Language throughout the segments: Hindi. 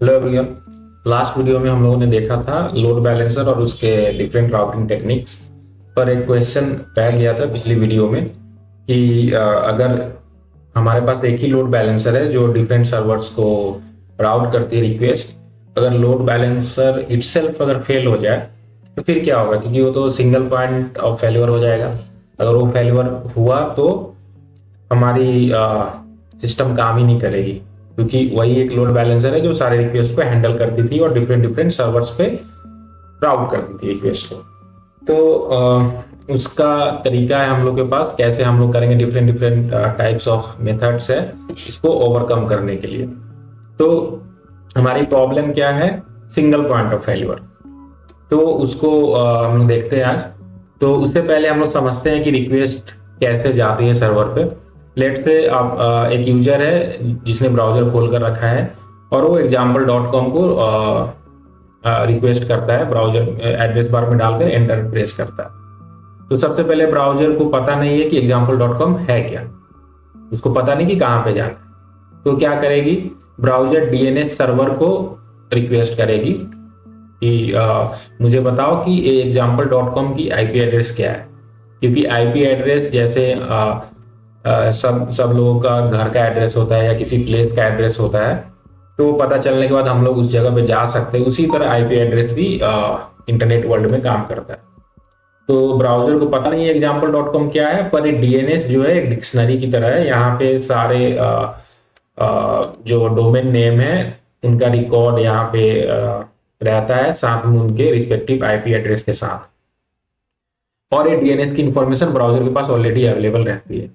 Hello everyone. लास्ट वीडियो में हम लोगों ने देखा था लोड बैलेंसर और उसके डिफरेंट राउटिंग टेक्निक्स पर। एक क्वेश्चन रह गया था पिछली वीडियो में कि अगर हमारे पास एक ही लोड बैलेंसर है जो डिफरेंट सर्वर्स को राउट करती है रिक्वेस्ट, अगर लोड बैलेंसर इटसेल्फ अगर फेल हो जाए तो फिर क्या होगा, क्योंकि वो तो सिंगल पॉइंट ऑफ फेल्यूर हो जाएगा। अगर वो फेल्यूर हुआ तो हमारी सिस्टम काम ही नहीं करेगी, क्योंकि वही एक लोड बैलेंसर है जो सारे रिक्वेस्ट को हैंडल करती थी और डिफरेंट डिफरेंट सर्वर्स पे राउट करती थी रिक्वेस्ट को। तो उसका तरीका है हम लोग के पास, कैसे हम लोग करेंगे। Different different types of methods है इसको ओवरकम करने के लिए। तो हमारी प्रॉब्लम क्या है, सिंगल पॉइंट ऑफ फेल्यूर। तो उसको हम लोग देखते हैं आज। तो उससे पहले हम लोग समझते हैं कि रिक्वेस्ट कैसे जाती है सर्वर पे। लेट से आप एक यूजर है जिसने ब्राउजर खोल कर रखा है और वो example.com को रिक्वेस्ट करता है, ब्राउजर एड्रेस बार में डालकर एंटर प्रेस करता है। तो सबसे पहले ब्राउजर को पता नहीं है कि example.com है क्या, उसको पता नहीं कि कहाँ पे जाना है। तो क्या करेगी, ब्राउजर डीएनएस सर्वर को रिक्वेस्ट करेगी कि मुझे बताओ कि example.com की आईपी एड्रेस क्या है। क्योंकि आईपी एड्रेस जैसे सब लोगों का घर का एड्रेस होता है या किसी प्लेस का एड्रेस होता है, तो पता चलने के बाद हम लोग उस जगह पे जा सकते हैं। उसी तरह आईपी एड्रेस भी इंटरनेट वर्ल्ड में काम करता है। तो ब्राउजर को पता नहीं है example.com क्या है, पर डीएनएस जो है एक डिक्शनरी की तरह है। यहाँ पे सारे जो डोमेन नेम है उनका रिकॉर्ड यहाँ पे रहता है, साथ में उनके रिस्पेक्टिव आईपी एड्रेस के साथ। और ये डीएनएस की इंफॉर्मेशन ब्राउजर के पास ऑलरेडी अवेलेबल रहती है।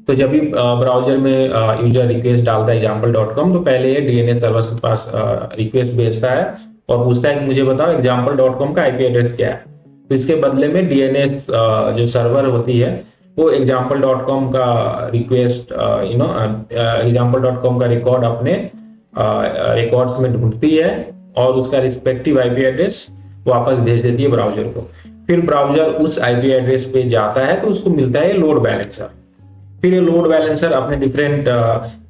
तो जब भी ब्राउजर में यूजर रिक्वेस्ट डालता है example.com, तो पहले ये डीएनएस सर्वर के पास रिक्वेस्ट भेजता है और पूछता है कि मुझे बताओ example.com का आईपी एड्रेस क्या है। तो इसके बदले में डीएनएस जो सर्वर होती है वो example.com का रिक्वेस्ट example.com का रिकॉर्ड अपने रिकॉर्ड्स में ढूंढती है और उसका रिस्पेक्टिव आईपी एड्रेस वापस भेज देती है ब्राउजर को। फिर ब्राउजर उस आईपी एड्रेस पे जाता है तो उसको मिलता है लोड बैलेंसर। फिर ये लोड बैलेंसर अपने डिफरेंट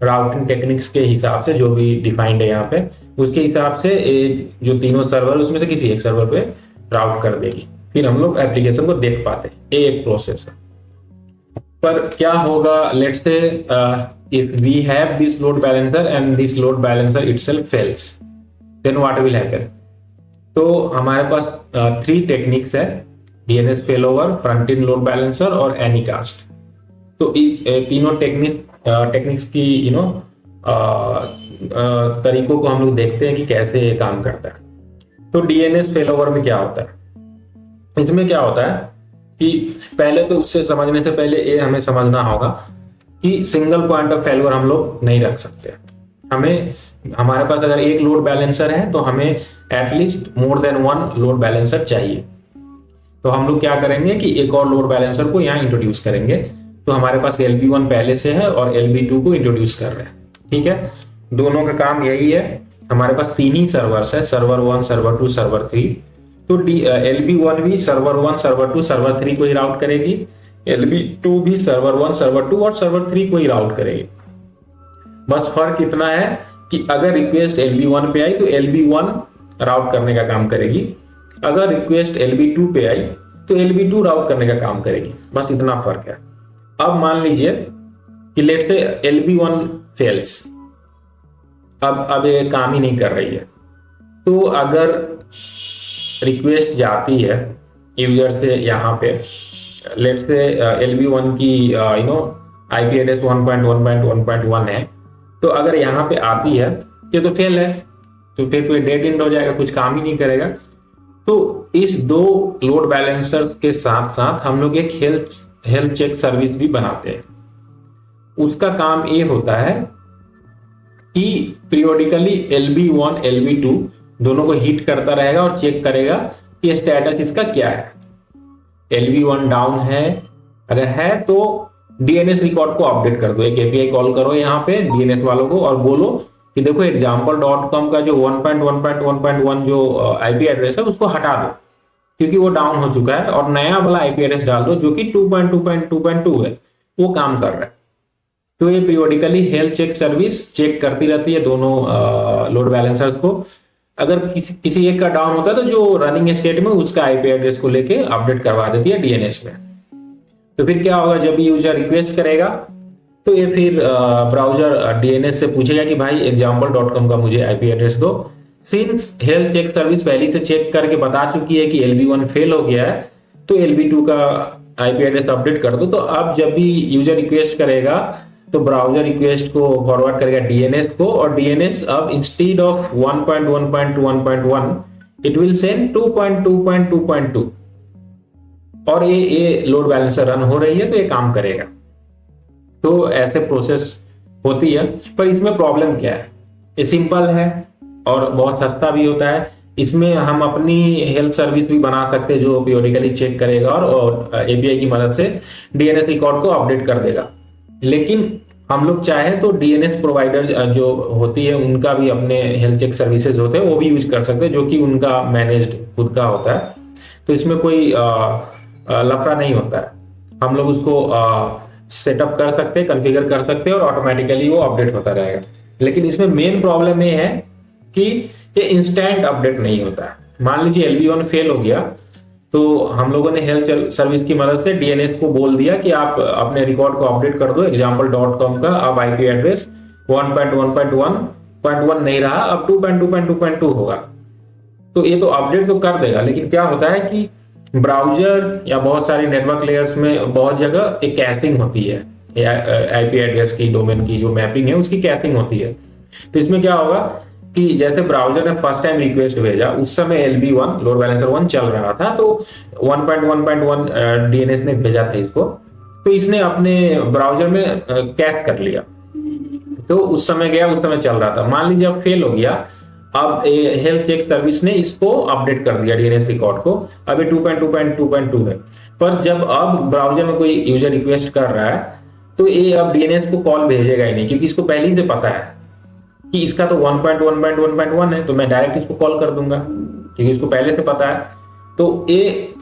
राउटिंग टेक्निक्स के हिसाब से, जो भी डिफाइंड है यहाँ पे, उसके हिसाब से जो तीनों सर्वर उसमें से किसी एक सर्वर पे राउट कर देगी। फिर हम लोग एप्लीकेशन को देख पाते हैं। ये एक प्रोसेस है। पर क्या होगा, let's say if we have this load balancer and this load balancer itself fails, then what will happen. तो हमारे पास 3 टेक्निक्स है, DNS failover, front end load balancer और एनीकास्ट। तो तीनों टेक्निक्स की तरीकों को हम लोग देखते हैं कि कैसे ये काम करता है। तो डीएनएस फेलोवर में क्या होता है, इसमें क्या होता है कि पहले तो उससे समझने से पहले ये हमें समझना होगा कि सिंगल पॉइंट ऑफ फेल्यूर हम लोग नहीं रख सकते। हमारे पास अगर एक लोड बैलेंसर है तो हमें at least more than 1 load balancer चाहिए। तो हम लोग क्या करेंगे कि एक और लोड बैलेंसर को यहाँ इंट्रोड्यूस करेंगे। तो हमारे पास LB1 पहले से है और LB2 को इंट्रोड्यूस कर रहे हैं। ठीक है, दोनों का काम यही है। हमारे पास 3 ही सर्वर्स है, सर्वर 1, सर्वर 2, सर्वर 3। तो LB1 भी सर्वर 1, सर्वर 2, सर्वर 3 को ही राउट करेगी। LB2 भी सर्वर 1, सर्वर 2 और सर्वर 3 को ही राउट करेगी। बस फर्क इतना है कि अगर रिक्वेस्ट LB1 पे आई तो LB1 राउट करने का काम करेगी, अगर रिक्वेस्ट LB2 पे आई तो LB2 राउट करने का काम करेगी। बस इतना फर्क है। अब मान लीजिए कि लेट से LB1 फेल्स, अब ये काम ही नहीं कर रही है। तो अगर रिक्वेस्ट जाती है यूजर से यहाँ पे, लेट से LB1 की आईपी एड्रेस 1.1.1.1 है, तो अगर यहाँ पे आती है ये तो फेल है, तो फिर कोई डेड एंड हो जाएगा, कुछ काम ही नहीं करेगा। तो इस 2 लोड बैलेंसर्स के साथ साथ हम लोग एक हेल्थ चेक सर्विस भी बनाते हैं। उसका काम ये होता है कि पीरियोडिकली LB1 LB2 दोनों को हिट करता रहेगा और चेक करेगा कि स्टेटस इसका क्या है। LB1 डाउन है, अगर है तो डीएनएस रिकॉर्ड को अपडेट कर दो। एक एपीआई कॉल करो यहाँ पे डीएनएस वालों को और बोलो कि देखो example.com का जो 1.1.1.1 जो आईपी एड्रेस है उसको हटा दो, क्योंकि वो डाउन हो चुका है, और नया वाला आईपी एड्रेस डाल दो जो कि 2.2.2.2 है, वो काम कर रहा है। तो ये periodically health check service check करती रहती है दोनों लोड बैलेंसर्स को। अगर किसी एक का डाउन होता है तो जो रनिंग स्टेट में उसका आईपी एड्रेस को लेके अपडेट करवा देती है डीएनएस में। तो फिर क्या होगा, जब भी यूजर रिक्वेस्ट करेगा तो ये फिर ब्राउजर डीएनएस से पूछेगा कि भाई example.com का मुझे आईपी एड्रेस दो। सिंस हेल्थ चेक सर्विस पहले से चेक करके बता चुकी है कि LB1 फेल हो गया है, तो LB2 का आईपी एड्रेस अपडेट कर दो। तो अब जब भी यूजर रिक्वेस्ट करेगा तो ब्राउजर रिक्वेस्ट को फॉरवर्ड करेगा डीएनएस को, और डीएनएस अब instead of 1.1.1.1 it will send 2.2.2.2, और ये लोड बैलेंसर रन हो रही है तो ये काम करेगा। तो ऐसे प्रोसेस होती है। पर इसमें प्रॉब्लम क्या है, ये सिंपल है और बहुत सस्ता भी होता है। इसमें हम अपनी हेल्थ सर्विस भी बना सकते हैं जो पीरियोडिकली चेक करेगा और एपीआई की मदद से डीएनएस रिकॉर्ड को अपडेट कर देगा। लेकिन हम लोग चाहे तो डीएनएस प्रोवाइडर जो होती है उनका भी अपने हेल्थ चेक सर्विसेज होते हैं, वो भी यूज कर सकते हैं, जो कि उनका मैनेज्ड खुद का होता है। तो इसमें कोई लफड़ा नहीं होता है। हम लोग उसको सेटअप कर सकते हैं, कॉन्फ़िगर कर सकते हैं और ऑटोमेटिकली वो अपडेट होता रहेगा। लेकिन इसमें मेन प्रॉब्लम ये है कि ये इंस्टेंट अपडेट नहीं होता है। मान लीजिए LB1 फेल हो गया, तो हम लोगों ने हेल्थ सर्विस की मदद से डीएनएस को बोल दिया कि आप अपने रिकॉर्ड को अपडेट कर दो example.com का। अब आईपी एड्रेस 1.1.1.1 नहीं रहा, अब 2.2.2.2 होगा। तो ये तो अपडेट तो कर देगा, लेकिन क्या होता है कि ब्राउजर या बहुत सारे नेटवर्क लेयर्स में बहुत जगह एक कैशिंग होती है आईपी एड्रेस की, डोमेन की जो मैपिंग है उसकी कैशिंग होती है। तो इसमें क्या होगा कि जैसे ब्राउजर ने फर्स्ट टाइम रिक्वेस्ट भेजा, उस समय LB1 लोड बैलेंसर 1 चल रहा था, तो 1.1.1 डीएनएस ने भेजा था इसको, तो इसने अपने ब्राउजर में कैश कर लिया। तो उस समय गया, उस समय चल रहा था। मान लीजिए अब फेल हो गया, अब हेल्थ चेक सर्विस ने इसको अपडेट कर दिया डीएनएस रिकॉर्ड को, अब ये 2.2.2.2 है। पर जब अब ब्राउजर में कोई यूजर रिक्वेस्ट कर रहा है तो ये अब डीएनएस को कॉल भेजेगा ही नहीं, क्योंकि इसको पहले ही से पता है कि इसका तो 1.1.1.1 है, तो मैं डायरेक्ट इसको कॉल कर दूंगा क्योंकि इसको पहले से पता है। तो ये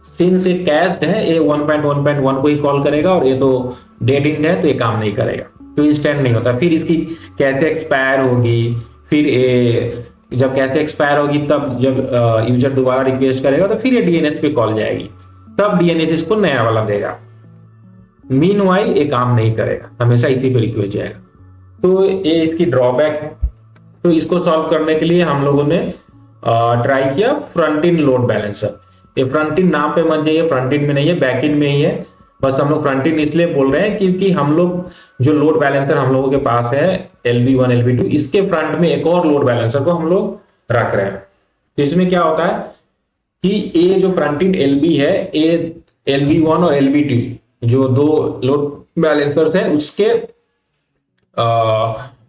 सिंस ये कैश्ड है, ये 1.1.1 को ही कॉल करेगा, और ये तो डेड एंड है तो ये काम नहीं करेगा, तो इंस्टेंट नहीं होता। फिर इसकी कैसे एक्सपायर होगी, फिर ये जब कैसे एक्सपायर होगी तब जब यूजर दोबारा रिक्वेस्ट करेगा तो फिर ये डीएनएस पे कॉल जाएगी, तब डीएनएस इसको नया वाला देगा। मीनवाइल ये काम नहीं करेगा, हमेशा इसी पे रिक्वेस्ट जाएगा। तो ये इसकी ड्रॉबैक है। तो इसको सॉल्व करने के लिए हम लोगों ने ट्राई किया फ्रंट इन लोड बैलेंसर। ये फ्रंट इन नाम पे मत जाइए, फ्रंट इन में नहीं है, बैक इन में ही है। बस हम लोग फ्रंट इन इसलिए बोल रहे हैं क्योंकि हम लोग जो लोड बैलेंसर हम लोगों के पास है LB1 LB2, इसके फ्रंट में एक और लोड बैलेंसर को हम लोग रख रहे हैं। तो इसमें क्या होता है कि ये जो फ्रंट इन LB है, ये LB1 और LB2 जो दो लोड बैलेंसर्स हैं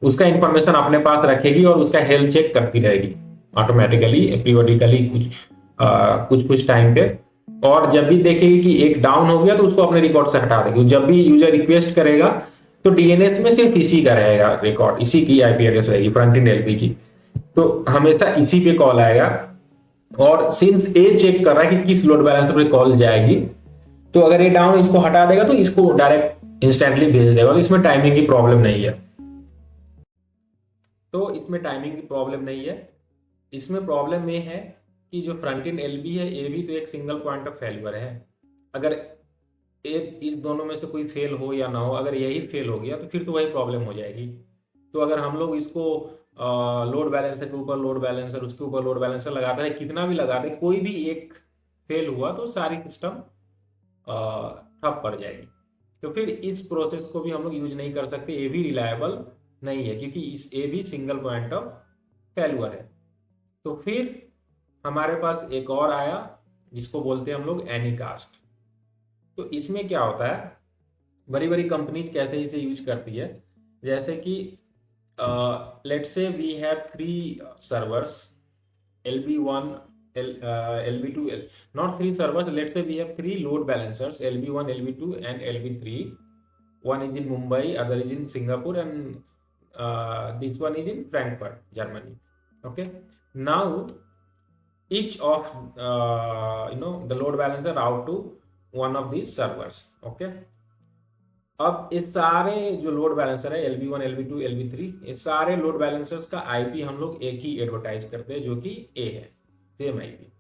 उसका इंफॉर्मेशन अपने पास रखेगी और उसका हेल्थ चेक करती रहेगी ऑटोमेटिकली, पीरियोडिकली कुछ टाइम पे। और जब भी देखेगी कि एक डाउन हो गया तो उसको अपने रिकॉर्ड से हटा देगी। जब भी यूजर रिक्वेस्ट करेगा तो डीएनएस में सिर्फ इसी का रहेगा रिकॉर्ड, इसी की आईपी एड्रेस रहेगी फ्रंट एंड LB की, तो हमेशा इसी पे कॉल आएगा। और सिंस ए चेक कर रहा है कि किस लोड बैलेंसर पे कॉल जाएगी, तो अगर ये डाउन इसको हटा देगा तो इसको डायरेक्ट इंस्टेंटली भेज देगा। तो इसमें टाइमिंग की प्रॉब्लम नहीं है। इसमें प्रॉब्लम ये है कि जो फ्रंट एंड LB है, ये भी तो एक सिंगल पॉइंट ऑफ फेल्यूर है। अगर एक इस दोनों में से कोई फेल हो या ना हो, अगर यही फेल हो गया तो फिर तो वही प्रॉब्लम हो जाएगी। तो अगर हम लोग इसको लोड बैलेंसर के ऊपर लोड बैलेंसर, उसके ऊपर लोड बैलेंसर लगाते हैं, कितना भी लगा दे, कोई भी एक फेल हुआ तो सारी सिस्टम ठप पड़ जाएगी। तो फिर इस प्रोसेस को भी हम लोग यूज नहीं कर सकते, ये भी रिलायबल नहीं है क्योंकि ये भी सिंगल पॉइंट ऑफ फेल्यूर है। तो फिर हमारे पास एक और आया जिसको बोलते हैं हम लोग एनीकास्ट। तो इसमें क्या होता है, बड़ी बड़ी कंपनीज कैसे इसे यूज करती है, जैसे कि let's say we have 3 servers LB1 LB2, not 3 servers, let's say we have 3 load balancers LB1 LB2 and LB3. One is in Mumbai, other is in Singapore, and this one is in Frankfurt, Germany. Okay, now each of the load balancer out to one of these servers. Okay, अब इस सारे जो लोड बैलेंसर है LV1 LV2 LV3, इस सारे लोड बैलेंसर्स का आईपी हम लोग एक ही एडवर्टाइज करते हैं जो कि ए है, सेम आईपी।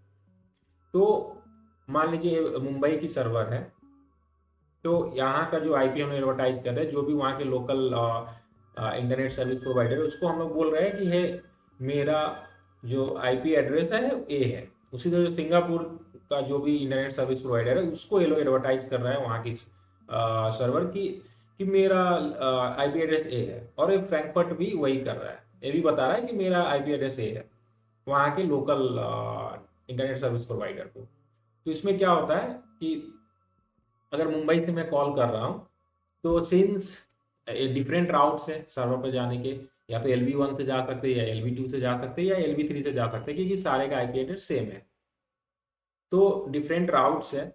तो मान लीजिए मुंबई की सर्वर है, तो यहाँ का जो आईपी हम एडवर्टाइज कर रहे हैं, जो भी वहाँ के लोकल इंटरनेट सर्विस प्रोवाइडर है उसको हम लोग बोल रहे हैं कि है मेरा जो आईपी एड्रेस है ए है। उसी तरह सिंगापुर का जो भी इंटरनेट सर्विस प्रोवाइडर है उसको ये लोग एडवर्टाइज कर रहा है वहाँ की सर्वर की कि मेरा आईपी एड्रेस ए है, और ये फ्रैंकफर्ट भी वही कर रहा है, ये भी बता रहा है कि मेरा आईपी एड्रेस ए है वहाँ के लोकल इंटरनेट सर्विस प्रोवाइडर को। तो इसमें क्या होता है कि अगर मुंबई से मैं कॉल कर रहा हूँ, तो सिंस डिफरेंट राउट्स है सर्वर पर जाने के, या तो LV1 से जा सकते हैं, या LV2 से जा सकते हैं, या LV3 से जा सकते हैं, क्योंकि सारे का आईपी एड्रेस सेम है। तो डिफरेंट राउट्स है,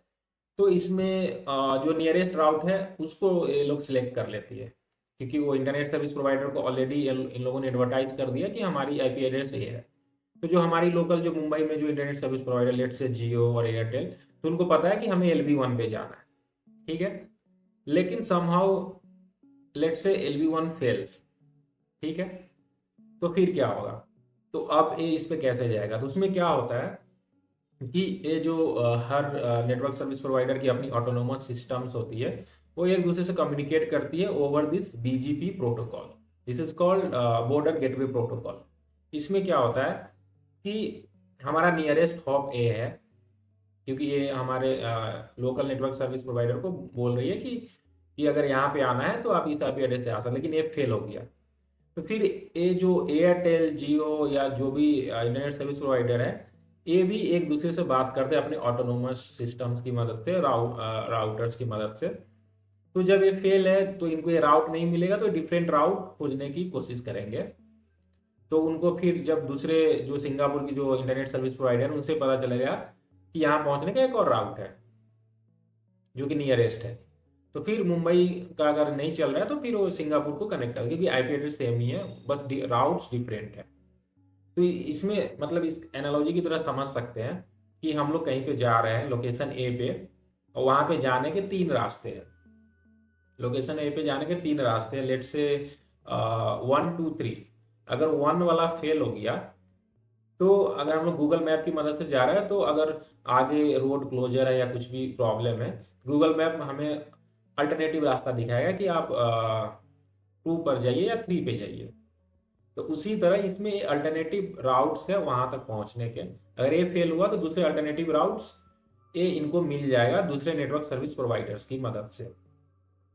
तो इसमें जो नियरेस्ट राउट है उसको ये लोग सिलेक्ट कर लेती है, क्योंकि वो इंटरनेट सर्विस प्रोवाइडर को ऑलरेडी इन लोगों ने एडवर्टाइज कर दिया कि हमारी आईपी एड्रेस ये है। तो जो हमारी लोकल जो मुंबई में जो इंटरनेट सर्विस प्रोवाइडर लेट से जियो और एयरटेल, तो उनको पता है कि हमें LV1 पे जाना है, ठीक है। लेकिन समहाउ लेट से LV1 फेल्स, ठीक है, तो फिर क्या होगा? तो अब ये इस पे कैसे जाएगा? तो उसमें क्या होता है कि ये जो हर नेटवर्क सर्विस प्रोवाइडर की अपनी ऑटोनोमस सिस्टम्स होती है, वो एक दूसरे से कम्युनिकेट करती है over this BGP protocol. This is called border gateway protocol. इसमें क्या होता है कि हमारा नियरेस्ट हॉप ए है, क्योंकि ये हमारे लोकल नेटवर्क सर्विस प्रोवाइडर को बोल रही है कि अगर यहाँ पे आना है तो आप इस आईपी एड्रेस से आ सकते, लेकिन ये फेल हो गया। तो फिर ये जो एयरटेल जियो या जो भी इंटरनेट सर्विस प्रोवाइडर है, ये भी एक दूसरे से बात करते हैं अपने ऑटोनोमस सिस्टम्स की मदद से, राउटर्स की मदद से। तो जब ये फेल है तो इनको ये राउट नहीं मिलेगा, तो डिफरेंट राउट खोजने की कोशिश करेंगे। तो उनको फिर जब दूसरे जो सिंगापुर की जो इंटरनेट सर्विस प्रोवाइडर है उनसे पता चलेगा कि यहाँ पहुंचने का एक और राउट है जो कि नियरेस्ट है, तो फिर मुंबई का अगर नहीं चल रहा है तो फिर वो सिंगापुर को कनेक्ट करेगा, क्योंकि आईपी एड्रेस सेम ही है, बस राउट्स डिफरेंट है। तो इसमें मतलब इस एनालॉजी की तरह समझ सकते हैं कि हम लोग कहीं पे जा रहे हैं लोकेशन ए पे, और वहां पे जाने के तीन रास्ते हैं। लोकेशन ए पे जाने के तीन रास्ते हैं, लेट से 1 2 3। अगर 1 वाला फेल हो गया, तो अगर हम लोग गूगल मैप की मदद से जा रहे हैं, तो अगर आगे रोड क्लोजर है या कुछ भी प्रॉब्लम है, गूगल मैप हमें अल्टरनेटिव रास्ता दिखाएगा कि आप 2 पर जाइए या 3 पे जाइए। तो उसी तरह इसमें अल्टरनेटिव राउट्स है वहां तक पहुंचने के। अगर ये फेल हुआ तो दूसरे अल्टरनेटिव राउट्स ये इनको मिल जाएगा दूसरे नेटवर्क सर्विस प्रोवाइडर्स की मदद से,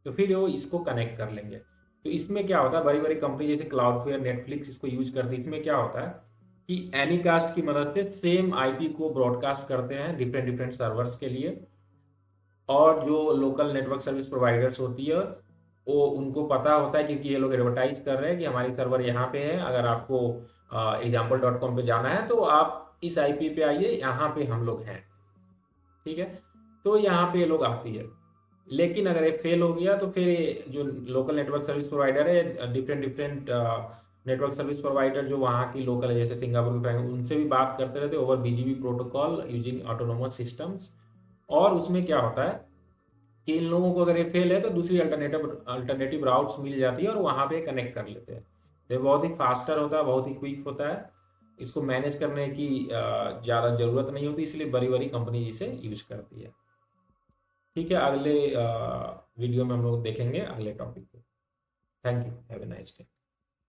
तो फिर वो इसको कनेक्ट कर लेंगे। तो इसमें क्या होता है, बड़ी बड़ी कंपनी जैसे क्लाउडफ्लेयर, नेटफ्लिक्स इसको यूज करती है। इसमें क्या होता है कि एनीकास्ट की मदद से सेम आईपी को ब्रॉडकास्ट करते हैं डिफरेंट डिफरेंट सर्वर्स के लिए, और जो लोकल नेटवर्क सर्विस प्रोवाइडर्स होती है वो उनको पता होता है, क्योंकि ये लोग एडवर्टाइज कर रहे हैं कि हमारी सर्वर यहाँ पे है, अगर आपको example.com पे जाना है तो आप इस आईपी पे आइए, यहाँ पे हम लोग हैं, ठीक है। तो यहाँ पे ये लोग आती है। लेकिन अगर ये फेल हो गया तो फिर जो लोकल नेटवर्क सर्विस प्रोवाइडर है, different different network service provider जो वहाँ की लोकल है जैसे सिंगापुर की, उनसे भी बात करते रहते over BGP protocol using autonomous systems. और उसमें क्या होता है कि इन लोगों को अगर ये फेल है तो दूसरी अल्टरनेटिव राउट्स मिल जाती है और वहाँ पे कनेक्ट कर लेते हैं। तो ये बहुत ही फास्टर होता है, बहुत ही क्विक होता है, इसको मैनेज करने की ज़्यादा ज़रूरत नहीं होती, इसलिए बड़ी बड़ी कंपनी इसे यूज करती है। ठीक है, अगले वीडियो में हम लोग देखेंगे अगले टॉपिक को। Thank you, have a nice day.